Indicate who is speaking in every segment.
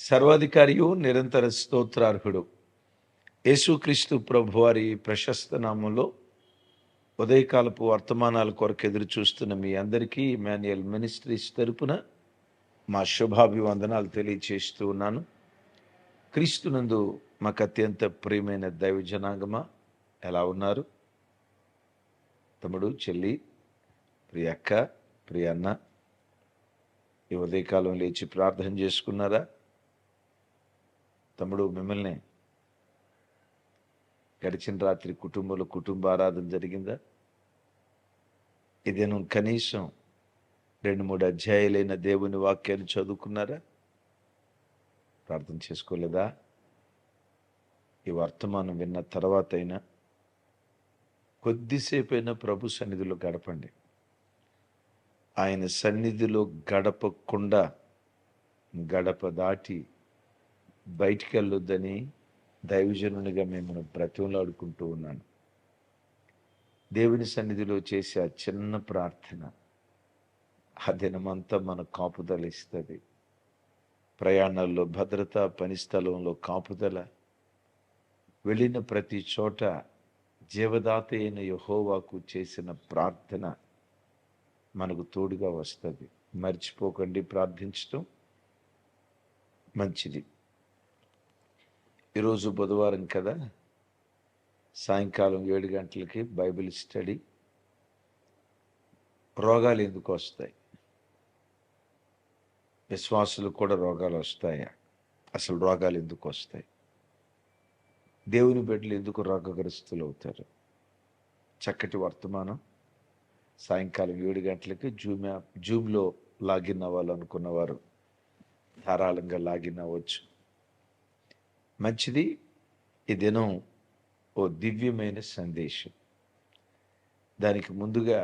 Speaker 1: సర్వాధికారియు నిరంతర స్తోత్రార్హుడు యేసుక్రీస్తు ప్రభువారి ప్రశస్త నామంలో ఉదయకాలపు వర్తమానాల కొరకు ఎదురు చూస్తున్న మీ అందరికీ ఇమాన్యుయల్ మినిస్ట్రీస్ తరపున మా శుభాభివందనాలు తెలియచేస్తూ ఉన్నాను. క్రీస్తునందు మాకు అత్యంత ప్రియమైన దైవ జనాంగమా, ఎలా ఉన్నారు? తమ్ముడు, చెల్లి, ప్రియ అక్క, ప్రియ అన్న, ఈ ఉదయకాలం లేచి ప్రార్థన చేసుకున్నారా? తమ్ముడు, మిమ్మల్ని గడిచిన రాత్రి కుటుంబంలో కుటుంబ ఆరాధన జరిగిందా? ఇదేను కనీసం 2-3 అధ్యాయాలైన దేవుని వాక్యాన్ని చదువుకున్నారా? ప్రార్థన చేసుకోలేదా? ఈ వర్తమానం విన్న తర్వాత అయినా కొద్దిసేపైనా ప్రభు సన్నిధిలో గడపండి. ఆయన సన్నిధిలో గడపకుండా గడప దాటి బయటికి వెళ్ళొద్దని దైవజనునిగా మిమ్మల్ని బ్రతిమలాడుకుంటూ ఉన్నాను. దేవుని సన్నిధిలో చేసే ఆ చిన్న ప్రార్థన ఆ దినమంతా మన కాపుదల ఇస్తుంది. ప్రయాణాల్లో భద్రత, పని స్థలంలో కాపుదల, వెళ్ళిన ప్రతి చోట జీవదాత అయిన యెహోవాకు చేసిన ప్రార్థన మనకు తోడుగా వస్తుంది. మర్చిపోకండి ప్రార్థించటం మంచిది. ఈరోజు బుధవారం కదా, సాయంకాలం 7 గంటలకి బైబిల్ స్టడీ. రోగాలు ఎందుకు వస్తాయి? విశ్వాసులకు కూడా రోగాలు వస్తాయా? అసలు రోగాలు ఎందుకు వస్తాయి? దేవుని బిడ్డలు ఎందుకు రోగగ్రస్తులు అవుతారు? చక్కటి వర్తమానం సాయంకాలం 7 గంటలకి జూమ్లో లాగిన్ అవ్వాలనుకున్నవారు ధారాళంగా లాగిన్ అవ్వచ్చు. మంచిది. ఈ దినం ఓ దివ్యమైన సందేశం. దానికి ముందుగా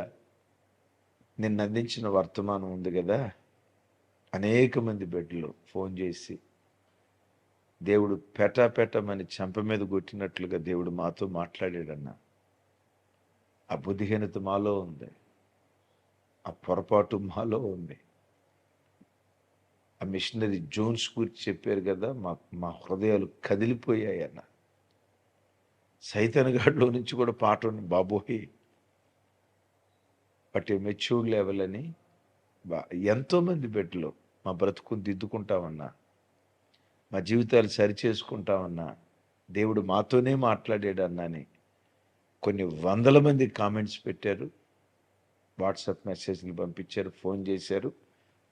Speaker 1: నిన్న అందించిన వర్తమానం ఉంది కదా, అనేక మంది బిడ్డలు ఫోన్ చేసి దేవుడు పెట్టమని చెంప మీద కొట్టినట్లుగా దేవుడు మాతో మాట్లాడాడన్న. ఆ బుద్ధిహీనత మాలో ఉంది, ఆ పొరపాటు మాలో ఉంది. ఆ మిషనరీ జోన్స్ గురించి చెప్పారు కదా, మా హృదయాలు కదిలిపోయాయి అన్న. సైతానుగాడిలో నుంచి కూడా పాట ఉంది, బాబోహి బట్ ఏ మెచ్యూర్డ్ లెవెల్ అని. ఎంతోమంది బిడ్డలు మా బ్రతుకుని దిద్దుకుంటామన్నా, మా జీవితాలు సరిచేసుకుంటామన్నా, దేవుడు మాతోనే మాట్లాడాడు అన్నాని కొన్ని వందల మంది కామెంట్స్ పెట్టారు, వాట్సాప్ మెసేజ్లు పంపించారు, ఫోన్ చేశారు.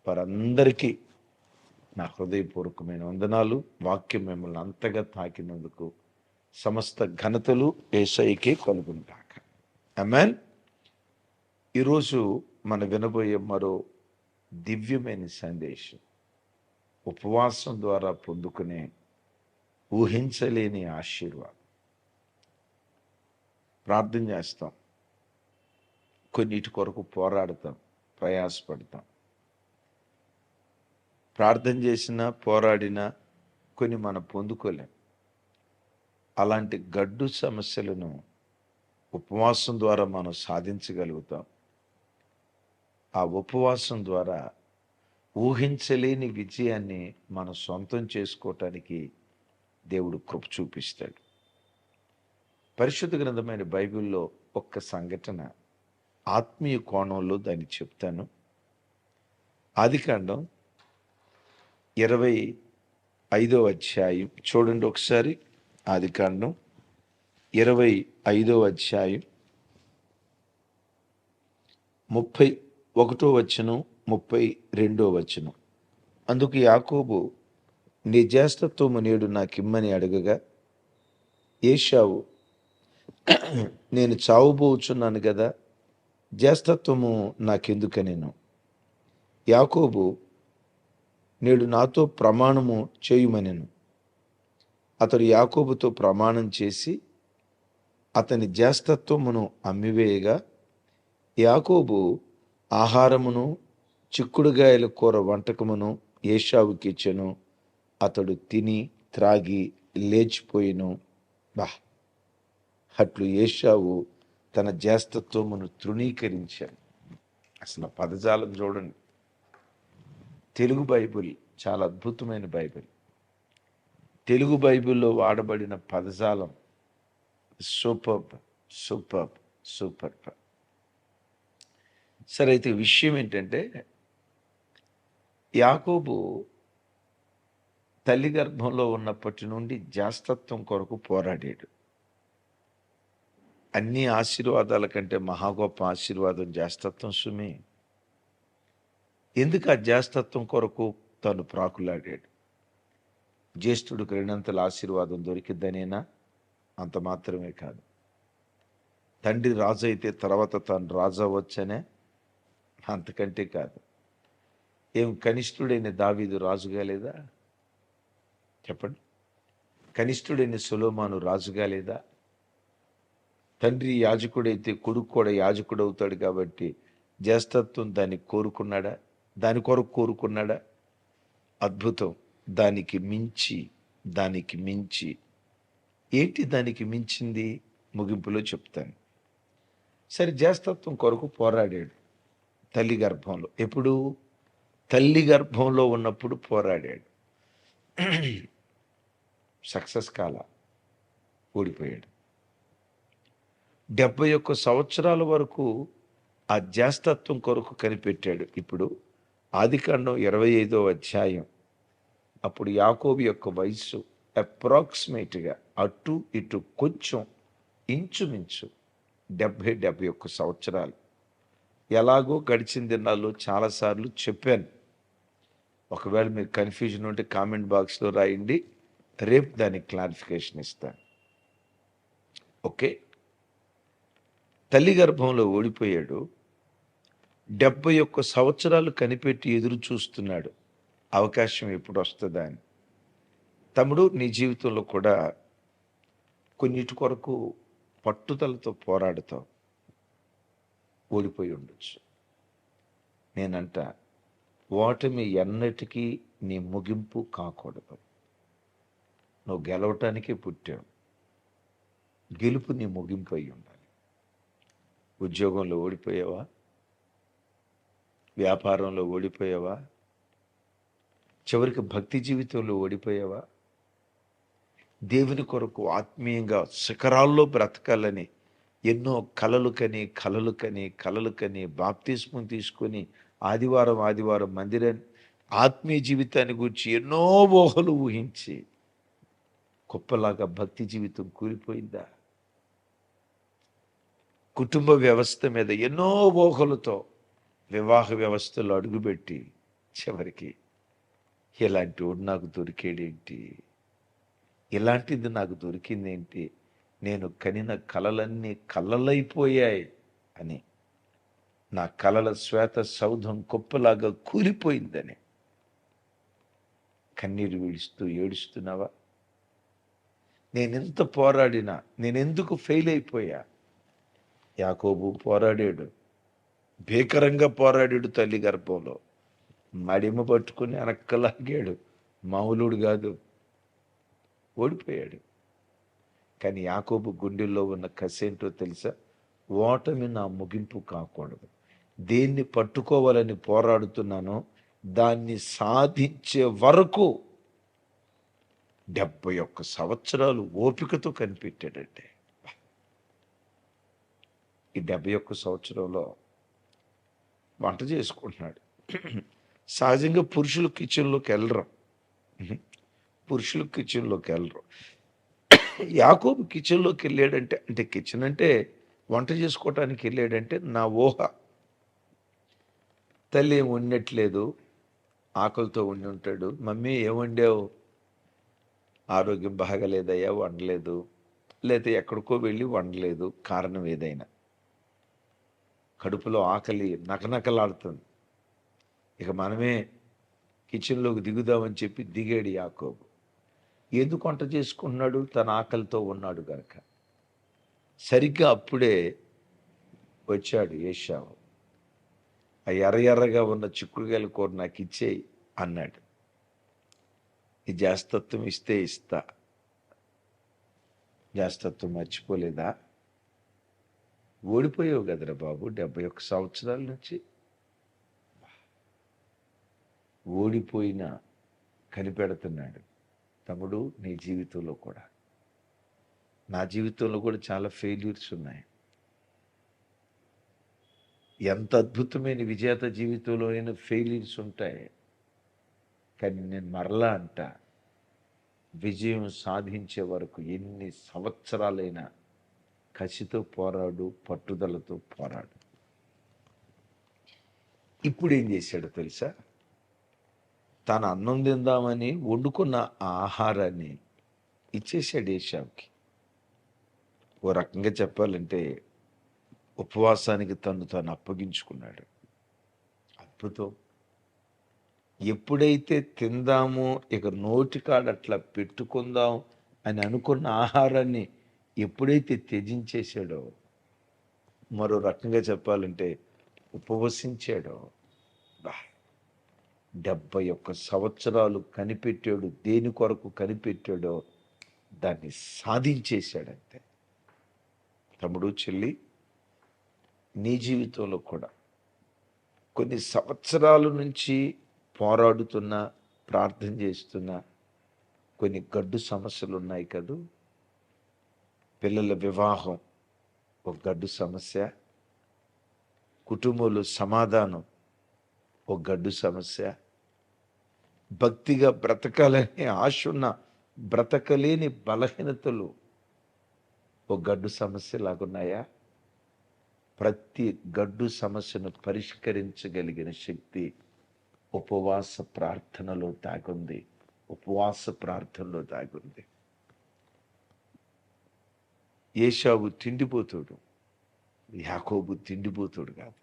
Speaker 1: వారందరికీ నా హృదయపూర్వకమైన వందనాలు. వాక్యం మిమ్మల్ని అంతగా తాకినందుకు సమస్త ఘనతలు యేసయ్యకే కలుగును గాక. ఆమేన్. ఈరోజు మనం వినబోయే మరో దివ్యమైన సందేశం ఉపవాసం ద్వారా పొందుకునే ఊహించలేని ఆశీర్వాదం. ప్రార్థన చేస్తాం, కొన్నిటి కొరకు పోరాడతాం, ప్రయాసపడతాం. ప్రార్థన చేసినా పోరాడినా కొన్ని మనం పొందుకోలేం. అలాంటి గడ్డు సమస్యలను ఉపవాసం ద్వారా మనం సాధించగలుగుతాం. ఆ ఉపవాసం ద్వారా ఊహించలేని విజయాన్ని మనం సొంతం చేసుకోవటానికి దేవుడు కృప చూపిస్తాడు. పరిశుద్ధ గ్రంథమైన బైబిల్లో ఒక్క సంఘటన ఆత్మీయ కోణంలో దాన్ని చెప్తాను. ఆదికాండం 25వ అధ్యాయం చూడండి ఒకసారి. ఆదికాండం 25వ అధ్యాయం 31వ వచనం, 32వ వచనం. అందుకు యాకోబు, నీ జ్యేష్ఠత్వము నేడు నాకిమ్మని అడగగా, ఏశావు, నేను చావుబోచున్నాను కదా, జ్యేష్ఠత్వము నాకెందుకనెను. యాకోబు, నేడు నాతో ప్రమాణము చేయుమనెను. అతడు యాకోబుతో ప్రమాణం చేసి అతని జ్యేష్ఠత్వమును అమ్మివేయగా, యాకోబు ఆహారమును చిక్కుడుగాయల కూర వంటకమును ఏశావుకి ఇచ్చెను. అతడు తిని త్రాగి లేచిపోయిను. అట్లు ఏశావు తన జ్యేష్ఠత్వమును తృణీకరించాడు. అసలు పదజాలం చూడండి. తెలుగు బైబిల్ చాలా అద్భుతమైన బైబిల్. తెలుగు బైబిల్లో వాడబడిన పదజాలం సూపర్బ్, సూపర్బ్, సూపర్బ్. సరే, అయితే విషయం ఏంటంటే, యాకోబు తల్లి గర్భంలో ఉన్నప్పటి నుండి జాస్తత్వం కొరకు పోరాడాడు. అన్ని ఆశీర్వాదాల కంటే మహా గొప్ప ఆశీర్వాదం జాస్తత్వం సుమి. ఎందుకు ఆ జాస్తత్వం కొరకు తను ప్రాకులాడాడు? జ్యేష్ఠుడికి రెండంతల ఆశీర్వాదం దొరికిద్దనేనా? అంత మాత్రమే కాదు. తండ్రి రాజు అయితే తర్వాత తాను రాజు అవ్వచ్చనే? అంతకంటే కాదు. ఏం కనిష్ఠుడైన దావీదు రాజుగా లేదా? చెప్పండి. కనిష్ఠుడైన సొలొమోను రాజుగా లేదా? తండ్రి యాజకుడైతే కొడుకు కూడా యాజకుడు అవుతాడు కాబట్టి జ్యేష్ఠత్వం దాన్ని కోరుకున్నాడా? దాని కొరకు కోరుకున్నాడా? అద్భుతం. దానికి మించి, దానికి మించి ఏంటి దానికి మించింది? ముగింపులో చెప్తాను. సరే, జ్యేష్ఠత్వం కొరకు పోరాడాడు తల్లి గర్భంలో. ఎప్పుడు? తల్లి గర్భంలో ఉన్నప్పుడు పోరాడాడు. సక్సెస్ కాల, ఓడిపోయాడు. 71 సంవత్సరాల వరకు ఆ జ్యేష్ఠత్వం కొరకు కనిపెట్టాడు. ఇప్పుడు ఆదికాండం 25వ అధ్యాయం. అప్పుడు యాకోబు యొక్క వయస్సు అప్రాక్సిమేట్గా అటు ఇటు కొంచెం ఇంచుమించు 70-71 సంవత్సరాలు. ఎలాగో గడిచిన దినాల్లో చాలాసార్లు చెప్పాను. ఒకవేళ మీకు కన్ఫ్యూజన్ ఉంటే కామెంట్ బాక్స్లో రాయండి, రేపు దానికి క్లారిఫికేషన్ ఇస్తాను. ఓకే. తల్లి గర్భంలో ఓడిపోయాడు. 71 సంవత్సరాలు కనిపెట్టి ఎదురు చూస్తున్నాడు అవకాశం ఎప్పుడు వస్తుందా అని. తమ్ముడు, నీ జీవితంలో కూడా కొన్నిటి కొరకు పట్టుదలతో పోరాడుతావు, ఓడిపోయి ఉండొచ్చు. నేనంట, ఓటమి ఎన్నటికీ నీ ముగింపు కాకూడదు. నువ్వు గెలవటానికే పుట్టావు. గెలుపు నీ ముగింపు అయి ఉండాలి. ఉద్యోగంలో ఓడిపోయావా? వ్యాపారంలో ఓడిపోయావా? చివరికి భక్తి జీవితంలో ఓడిపోయావా? దేవుని కొరకు ఆత్మీయంగా శిఖరాల్లో బ్రతకాలని ఎన్నో కలలు కని బాప్తిస్మం తీసుకొని ఆదివారం మందిరాన్ని ఆత్మీయ జీవితాన్ని గురించి ఎన్నో ఊహలు ఊహించి కుప్పలాగా భక్తి జీవితం కూలిపోయిందా? కుటుంబ వ్యవస్థ మీద ఎన్నో ఊహలతో వివాహ వ్యవస్థలో అడుగుపెట్టి చివరికి ఇలాంటి వాడు నాకు దొరికేడేంటి, ఇలాంటిది నాకు దొరికిందేంటి, నేను కనిన కలలన్నీ కలలైపోయాయి అని, నా కలల శ్వేత సౌధం కుప్పలాగా కూలిపోయిందని కన్నీరు విడుస్తూ ఏడుస్తున్నావా? నేనెంత పోరాడినా నేనెందుకు ఫెయిల్ అయిపోయా? యాకోబు పోరాడాడు, భీకరంగా పోరాడాడు. తల్లి గర్భంలో మడిమ పట్టుకుని వెనక్కలాగాడు. మామూలుడు కాదు, ఓడిపోయాడు. కానీ యాకోబు గుండెల్లో ఉన్న కసేంటో తెలుసా? ఓటమి నా ముగింపు కాకూడదు. దేన్ని పట్టుకోవాలని పోరాడుతున్నానో దాన్ని సాధించే వరకు 71 సంవత్సరాలు ఓపికతో కనిపెట్టాడంటే. ఈ 71 సంవత్సరంలో వంట చేసుకుంటున్నాడు. సహజంగా పురుషులు కిచెన్లోకి వెళ్ళరు. యాకోబు కిచెన్లోకి వెళ్ళాడంటే, అంటే కిచెన్ అంటే వంట చేసుకోవటానికి వెళ్ళాడంటే నా ఊహ. తల్లి ఏం వండట్లేదు, ఆకలితో ఉండి ఉంటాడు. మమ్మీ ఏం వండావు? ఆరోగ్యం బాగలేదయ్యా, వండలేదు. లేకపోతే ఎక్కడికో వెళ్ళి వండలేదు, కారణం ఏదైనా. కడుపులో ఆకలి నకనకలాడుతుంది. ఇక మనమే కిచెన్లోకి దిగుదామని చెప్పి దిగాడు యాకోబు. ఎందుకు వంట చేసుకుంటున్నాడు? తన ఆకలితో ఉన్నాడు గనక. సరిగ్గా అప్పుడే వచ్చాడు ఏశావు. ఆ ఎర్రగా ఉన్న చిక్కుడుకాయల కూర నాకు ఇచ్చేయి అన్నాడు. ఈ జాస్తత్వం ఇస్తే ఇస్తా. జాస్తత్వం మర్చిపోలేదా? ఓడిపోయావు కదరా బాబు 71 సంవత్సరాల నుంచి. ఓడిపోయినా కనిపెడుతున్నాడు. తమ్ముడు, నీ జీవితంలో కూడా, నా జీవితంలో కూడా చాలా ఫెయిల్యూర్స్ ఉన్నాయి. ఎంత అద్భుతమైన విజేత జీవితంలో అయినా ఫెయిల్యూర్స్ ఉంటాయి. కానీ నేను మరలా అంట, విజయం సాధించే వరకు ఎన్ని సంవత్సరాలైనా కసితో పోరాడు, పట్టుదలతో పోరాడు. ఇప్పుడు ఏం చేశాడో తెలుసా? తాను అన్నం తిందామని వండుకున్న ఆ ఆహారాన్ని ఇచ్చేసాడు ఏశావుకి. ఓ రకంగా చెప్పాలంటే ఉపవాసానికి తాను అప్పగించుకున్నాడు. అద్భుతం. ఎప్పుడైతే తిందామో ఇక నోటికాడ అట్లా పెట్టుకుందాం అని అనుకున్న ఆహారాన్ని ఎప్పుడైతే త్యజించేశాడో, మరో రకంగా చెప్పాలంటే ఉపవసించాడో, 71 సంవత్సరాలు కనిపెట్టాడు. దేని కొరకు కనిపెట్టాడో దాన్ని సాధించేశాడంతే. తమ్ముడు, చెల్లి, నీ జీవితంలో కూడా కొన్ని సంవత్సరాల నుంచి పోరాడుతున్నా, ప్రార్థన చేస్తున్నా కొన్ని గడ్డు సమస్యలు ఉన్నాయి కదూ. పిల్లల వివాహం ఒక గడ్డు సమస్య, కుటుంబంలో సమాధానం ఒక గడ్డు సమస్య, భక్తిగా బ్రతకాలనే ఆశ ఉన్న బ్రతకలేని బలహీనతలు ఒక గడ్డు సమస్య లాగున్నాయా? ప్రతి గడ్డు సమస్యను పరిష్కరించగలిగిన శక్తి ఉపవాస ప్రార్థనలో దాగుంది. ఉపవాస ప్రార్థనలో దాగుంది. ఏశావు తిండిపోతుడు, యాకోబు తిండిపోతుడు కాదు.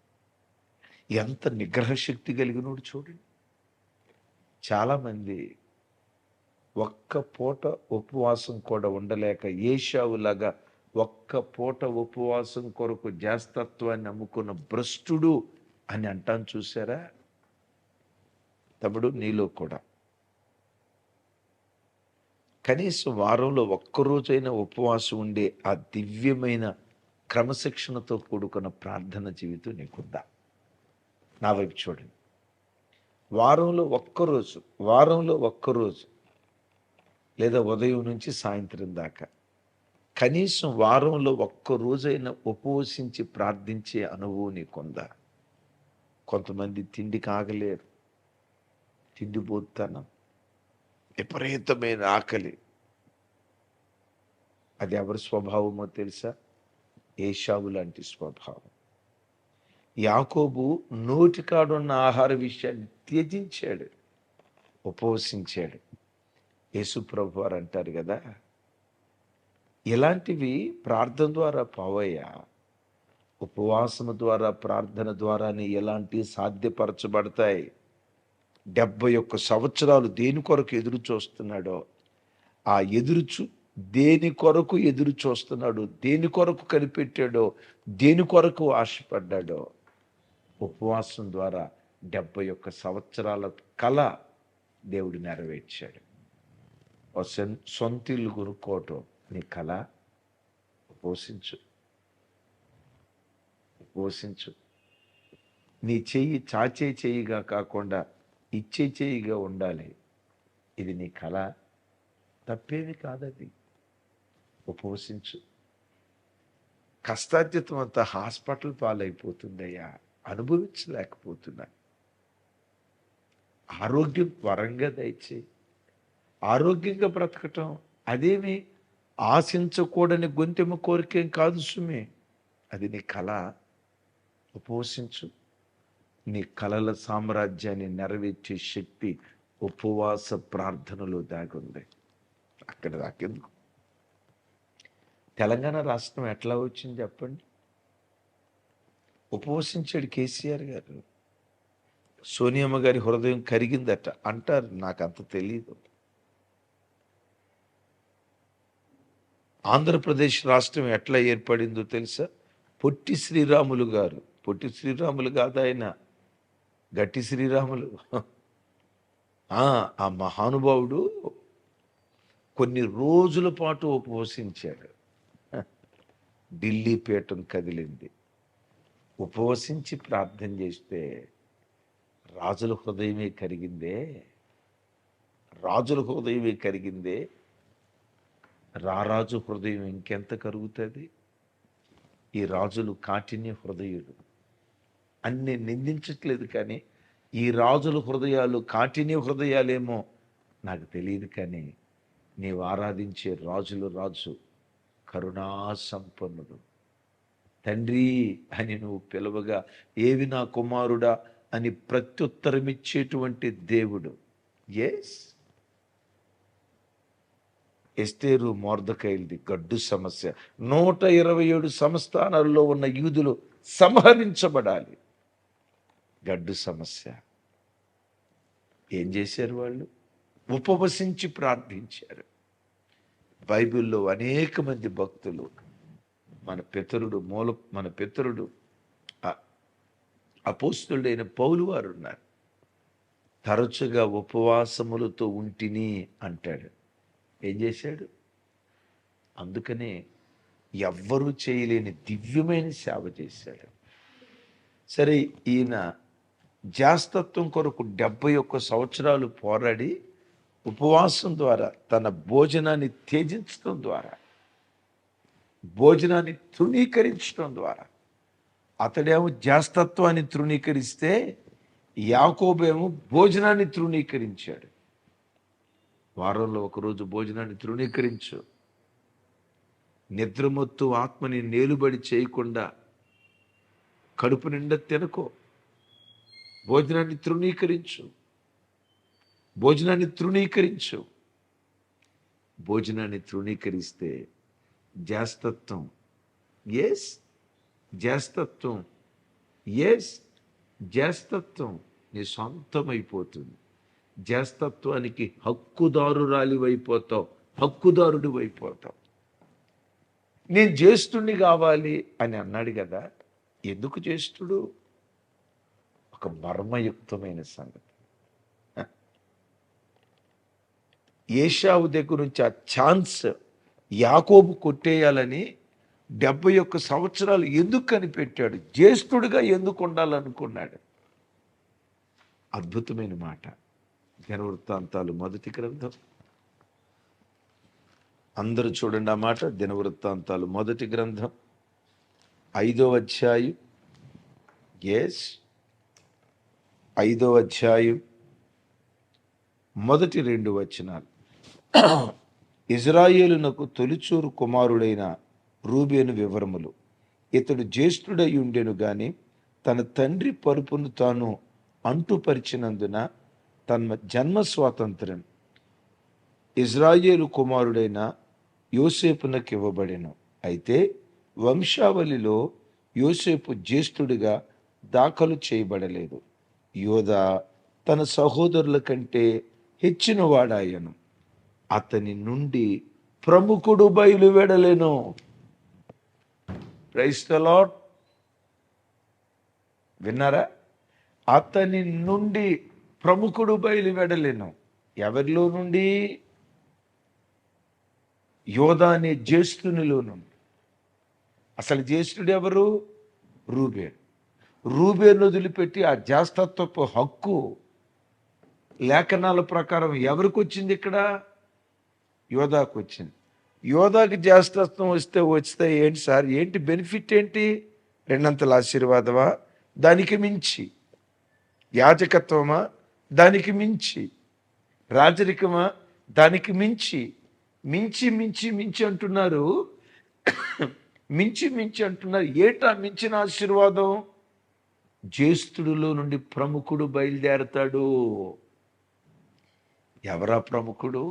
Speaker 1: ఎంత నిగ్రహ శక్తి కలిగినోడు చూడండి. చాలామంది ఒక్క పూట ఉపవాసం కూడా ఉండలేక ఏశావులాగా ఒక్క పూట ఉపవాసం కొరకు జాస్తత్వాన్ని నమ్ముకున్న భ్రష్టుడు అని అంటాను చూసారా? తమ్ముడు, నీలో కూడా కనీసం వారంలో ఒక్కరోజైనా ఉపవాసం ఉండే ఆ దివ్యమైన క్రమశిక్షణతో కూడుకున్న ప్రార్థన జీవితం నీకుందా? నా వైపు చూడండి. వారంలో ఒక్కరోజు లేదా ఉదయం నుంచి సాయంత్రం దాకా కనీసం వారంలో ఒక్కరోజైనా ఉపవసించి ప్రార్థించే అనుభవం నీకుందా? కొంతమంది తిండి కాగలేరు, తిండిపోతాను, విపరీతమైన ఆకలి. అది ఎవరి స్వభావమో తెలుసా? ఏశావు లాంటి స్వభావం. యాకోబు నోటికాడున్న ఆహార విషయాన్ని త్యజించాడు, ఉపవసించాడు. యేసుప్రభు వారు అంటారు కదా, ఇలాంటివి ప్రార్థన ద్వారా పోవయ్యా. ఉపవాసము ద్వారా, ప్రార్థన ద్వారానే ఎలాంటివి సాధ్యపరచబడతాయి. 71 సంవత్సరాలు దేని కొరకు ఎదురు చూస్తున్నాడో, ఆ దేని కొరకు ఎదురు చూస్తున్నాడు, దేని కొరకు కనిపెట్టాడో, దేని కొరకు ఆశపడ్డాడో, ఉపవాసం ద్వారా 71 సంవత్సరాల కళ దేవుడు నెరవేర్చాడు. సొంత ఇల్లు కొనుక్కోవటం నీ కళ. ఉపవసించు. నీ చెయ్యి చాచే చెయ్యిగా కాకుండా ఇచ్చే చెయ్యిగా ఉండాలి. ఇది నీ కళ, తప్పేమి కాదది. ఉపవసించు. కష్టార్జితం అంతా హాస్పిటల్ పాలైపోతుందయ్యా, అనుభవించలేకపోతున్నా. ఆరోగ్యం వరంగా దయచేయి. ఆరోగ్యంగా బ్రతకటం అదేమి ఆశించకూడని గొంతెమ్మ కోరికేం కాదు సుమే. అది నీ కళ. ఉపవసించు. నీ కళల సామ్రాజ్యాన్ని నెరవేర్చే శక్తి ఉపవాస ప్రార్థనలో దాగుంది. అక్కడ దాకెందుకు? తెలంగాణ రాష్ట్రం ఎట్లా వచ్చింది చెప్పండి? ఉపవసించాడు కేసీఆర్ గారు. సోనియమ్మ గారి హృదయం కరిగిందట అంటారు, నాకు అంత తెలీదు. ఆంధ్రప్రదేశ్ రాష్ట్రం ఎట్లా ఏర్పడిందో తెలుసా? పొట్టి శ్రీరాములు గారు, పొట్టి శ్రీరాములు కాదు ఆయన, గట్టి శ్రీరాములు. ఆ మహానుభావుడు కొన్ని రోజుల పాటు ఉపవసించాడు. ఢిల్లీ పీఠం కదిలింది. ఉపవసించి ప్రార్థన చేస్తే రాజుల హృదయమే కరిగిందే. రాజుల హృదయమే కరిగిందే, రారాజు హృదయం ఇంకెంత కరుగుతుంది? ఈ రాజులు కాఠిన్య హృదయులు. అన్ని నిందించట్లేదు, కానీ ఈ రాజుల హృదయాలు కాఠిన్య హృదయాలేమో నాకు తెలియదు, కానీ నీవు ఆరాధించే రాజులు రాజు కరుణా సంపన్నుడు. తండ్రి అని నువ్వు పిలవగా ఏవి నా కుమారుడా అని ప్రత్యుత్తరమిచ్చేటువంటి దేవుడు. ఎస్, ఎస్తేరు మొర్దెకైది గడ్డు సమస్య. 127 సంస్థానాల్లో ఉన్న యూదులు సంహరించబడాలి. గడ్డు సమస్య. ఏం చేశారు వాళ్ళు? ఉపవసించి ప్రార్థించారు. బైబిల్లో అనేక మంది భక్తులు, మన పితరుడు అపోస్తలుడైన పౌలు వారు ఉన్నారు. తరచుగా ఉపవాసములతో ఉంటిని అంటాడు. ఏం చేశాడు? అందుకనే ఎవ్వరూ చేయలేని దివ్యమైన సేవ చేశాడు. సరే, ఈయన జాస్తత్వం కొరకు 71 సంవత్సరాలు పోరాడి ఉపవాసం ద్వారా తన భోజనాన్ని త్యజించడం ద్వారా, భోజనాన్ని తృణీకరించడం ద్వారా, అతడేమో జాస్తత్వాన్ని తృణీకరిస్తే యాకోబేమో భోజనాన్ని తృణీకరించాడు. వారంలో ఒకరోజు భోజనాన్ని తృణీకరించు. నిద్రమొత్తు ఆత్మని నేలుబడి చేయకుండా కడుపు నిండా తినకో. భోజనాన్ని తృణీకరించు. భోజనాన్ని తృణీకరిస్తే జాస్తత్వం, జాస్తత్వం నీ సొంతమైపోతుంది. జాస్తత్వానికి హక్కుదారుడు అయిపోతావు. నేను జ్యేష్ఠుణ్ణి కావాలి అని అన్నాడు కదా. ఎందుకు జ్యేష్ఠుడు? ఒక మర్మయుక్తమైన సంగతి. ఏశావు దగ్గర నుంచి ఆ ఛాన్స్ యాకోబు కొట్టేయాలని 71 సంవత్సరాలు ఎందుకు కనిపెట్టాడు? జ్యేష్ఠుడిగా ఎందుకు ఉండాలనుకున్నాడు? అద్భుతమైన మాట. దినవృత్తాంతాలు 1వ గ్రంథం. అందరూ చూడండి ఆ మాట. దినవృత్తాంతాలు 1వ గ్రంథం 5వ అధ్యాయం. 5వ అధ్యాయం మొదటి 2 వచనాలు. ఇజ్రాయేలునకు తొలిచూరు కుమారుడైన రూబేను వివరములు. ఇతడు జ్యేష్ఠుడై ఉండెను గాని తన తండ్రి పరుపును తాను అంటుపరిచినందున తన జన్మ స్వాతంత్ర్యం ఇజ్రాయేలు కుమారుడైన యోసేపునకు ఇవ్వబడెను. అయితే వంశావళిలో యోసేపు జ్యేష్ఠుడిగా దాఖలు చేయబడలేదు. యోదా తన సహోదరుల కంటే హెచ్చిన వాడాయను. అతని నుండి ప్రముఖుడు బయలువెడలెను. Praise the lord. విన్నారా? అతని నుండి ప్రముఖుడు బయలువెడలెను. ఎవరిలో నుండి? యోదా అనే జ్యేష్ఠునిలో నుండి. అసలు జ్యేష్ఠుడు ఎవరు? రూబేను వదిలిపెట్టి ఆ జాస్తత్వపు హక్కు లేఖనాల ప్రకారం ఎవరికి వచ్చింది? ఇక్కడ యోదాకు వచ్చింది. యోదాకి జాస్తత్వం వస్తే ఏంటి సార్? ఏంటి బెనిఫిట్? ఏంటి? 2 ఆశీర్వాదమా? దానికి మించి. యాజకత్వమా? దానికి మించి. రాజరికమా? దానికి మించి. మించి అంటున్నారు. మించి అంటున్నారు. ఏటా మించిన ఆశీర్వాదం? జ్యేష్ఠుడిలో నుండి ప్రముఖుడు బయలుదేరతాడు. ఎవరా ప్రముఖుడు?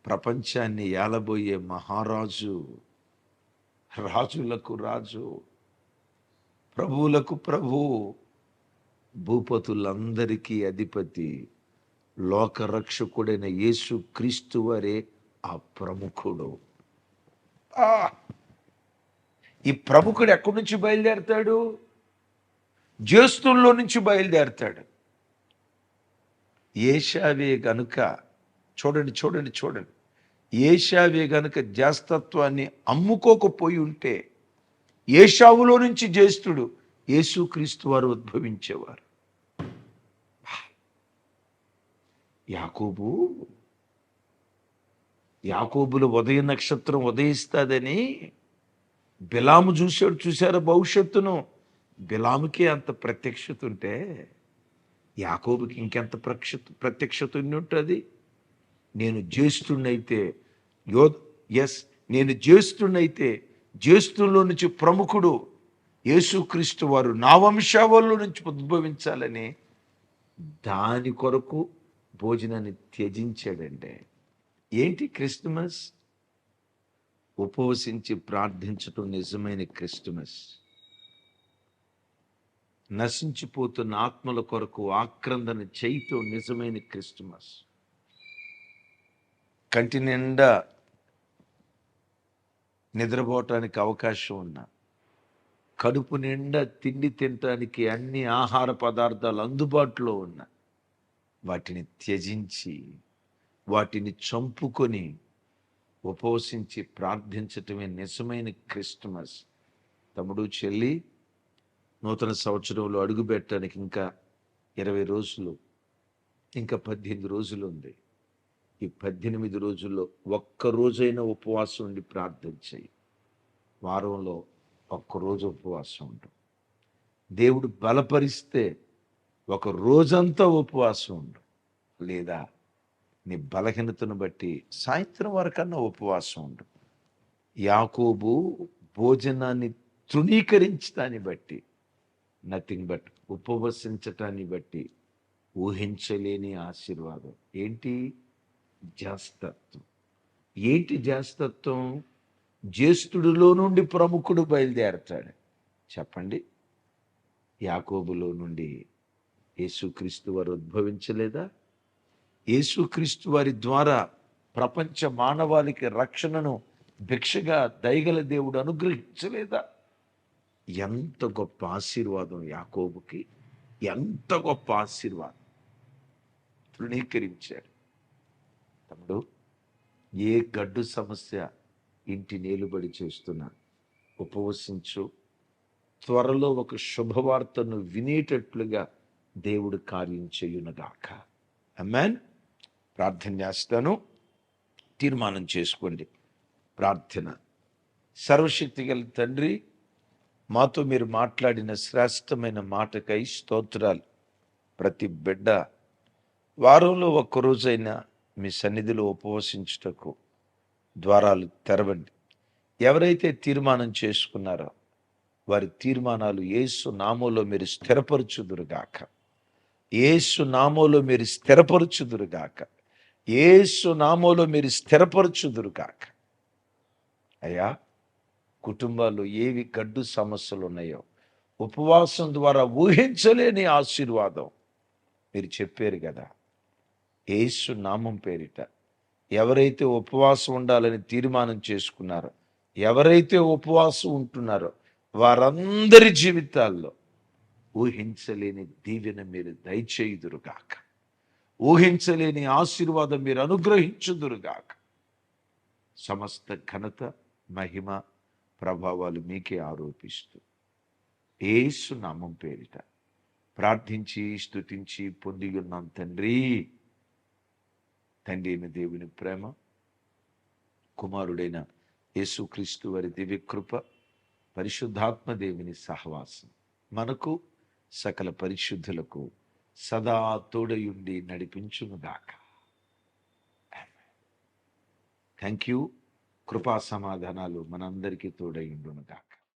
Speaker 1: ప్రపంచాన్ని ఏలబోయే మహారాజు, రాజులకు రాజు, ప్రభువులకు ప్రభు, భూపతులందరికీ అధిపతి, లోకరక్షకుడైన యేసు క్రీస్తు వారే ఆ ప్రముఖుడు. ఈ ప్రముఖుడు ఎక్కడి నుంచి బయలుదేరతాడు? జ్యేష్ఠుల్లో నుంచి బయలుదేరతాడు. ఏశావే గనుక చూడండి, ఏశావే గనుక జాస్తత్వాన్ని అమ్ముకోకపోయి ఉంటే ఏశావులో నుంచి జ్యేష్ఠుడు యేసుక్రీస్తు వారు ఉద్భవించేవారు. యాకోబు యాకోబులో ఉదయ నక్షత్రం ఉదయిస్తుందని బిలాము చూశారు భవిష్యత్తును. బిలాముకి అంత ప్రత్యక్షత ఉంటే యాకోబుకి ఇంకెంత ప్రత్యక్షత ఉంటుంది. నేను జ్యేష్ఠుడినైతే నేను జ్యేష్ఠుడినైతే జ్యేష్ఠుల్లో నుంచి ప్రముఖుడు యేసుక్రీస్తు వారు నా వంశావళిలో నుంచి ఉద్భవించాలని దాని కొరకు భోజనాన్ని త్యజించాడండి. ఏంటి క్రిస్మస్? ఉపవసించి ప్రార్థించటం నిజమైన క్రిస్మస్. నశించిపోతున్న ఆత్మల కొరకు ఆక్రందన చేయటం నిజమైన క్రిస్మస్. కంటి నిండా నిద్రపోవటానికి అవకాశం ఉన్న, కడుపు నిండా తిండి తినటానికి అన్ని ఆహార పదార్థాలు అందుబాటులో ఉన్న వాటిని త్యజించి వాటిని చంపుకొని ఉపవసించి ప్రార్థించటమే నిజమైన క్రిస్మస్. తమ్ముడు, చెల్లి, నూతన సంవత్సరంలో అడుగుపెట్టడానికి ఇంకా 20 రోజులు, ఇంకా 18 రోజులు ఉంది. ఈ 18 రోజుల్లో ఒక్కరోజైనా ఉపవాసం ఉండి ప్రార్థన చేయి. వారంలో ఒక్కరోజు ఉపవాసం ఉండు. దేవుడు బలపరిస్తే ఒక రోజంతా ఉపవాసం ఉండు. లేదా నీ బలహీనతను బట్టి సాయంత్రం వరకన్నా ఉపవాసం ఉండు. యాకోబు భోజనాన్ని తృణీకరించడాన్ని బట్టి, నథింగ్ బట్ ఉపవసించటాన్ని బట్టి ఊహించలేని ఆశీర్వాదం. ఏంటి? జాస్తత్వం. ఏంటి జాస్తత్వం? జ్యేష్ఠుడిలో నుండి ప్రముఖుడు బయలుదేరతాడు. చెప్పండి, యాకోబులో నుండి యేసుక్రీస్తు వారు ఉద్భవించలేదా? యేసుక్రీస్తు వారి ద్వారా ప్రపంచ మానవాళికి రక్షణను భిక్షగా దయగల దేవుడు అనుగ్రహించలేదా? ఎంత గొప్ప ఆశీర్వాదం యాకోబుకి! ఎంత గొప్ప ఆశీర్వాదం! తృణీకరించాడు. తమ్ముడు, ఏ గడ్డు సమస్య ఇంటి నేలుబడి చేస్తున్నా ఉపవసించు. త్వరలో ఒక శుభవార్తను వినేటట్లుగా దేవుడు కార్యం చేయునుగాక. ఆమేన్. ప్రార్థన చేస్తాను. తీర్మానం చేసుకోండి. ప్రార్థన. సర్వశక్తి గల తండ్రి, మాతో మీరు మాట్లాడిన శ్రేష్టమైన మాటకై స్తోత్రాలు. ప్రతి బిడ్డ వారంలో ఒక్కరోజైనా మీ సన్నిధిలో ఉపవసించుటకు ద్వారాలు తెరవండి. ఎవరైతే తీర్మానం చేసుకున్నారో వారి తీర్మానాలు యేసు నామములో మీరు స్థిరపరచుదురుగాక. యేసు నామములో మీరు స్థిరపరచుదురుగాక. యేసు నామములో మీరు స్థిరపరచుదురుగాక. అయ్యా, కుటుంబాల్లో ఏవి గడ్డు సమస్యలు ఉన్నాయో ఉపవాసం ద్వారా ఊహించలేని ఆశీర్వాదం మీరు చెప్పారు కదా. యేసు నామం పేరిట ఎవరైతే ఉపవాసం ఉండాలని తీర్మానం చేసుకున్నారో, ఎవరైతే ఉపవాసం ఉంటున్నారో వారందరి జీవితాల్లో ఊహించలేని దీవెన మీరు దయచేయుదురుగాక. ఊహించలేని ఆశీర్వాదం మీరు అనుగ్రహించుదురుగాక. సమస్త ఘనత, మహిమ, ప్రభావాలు మీకే ఆరోపిస్తూ యేసు నామం పేరిట ప్రార్థించి స్తుతించి పొంది ఉన్నాం తండ్రి. తండ్రి అయిన దేవుని ప్రేమ, కుమారుడైన యేసుక్రీస్తు వారి దివ్యకృప, పరిశుద్ధాత్మ దేవుని సహవాసం మనకు సకల పరిశుద్ధులకు సదా తోడయుండి నడిపించునుగాక. Thank you. కృపా సమాధానాలు మనందరికీ తోడయుండునుగాక.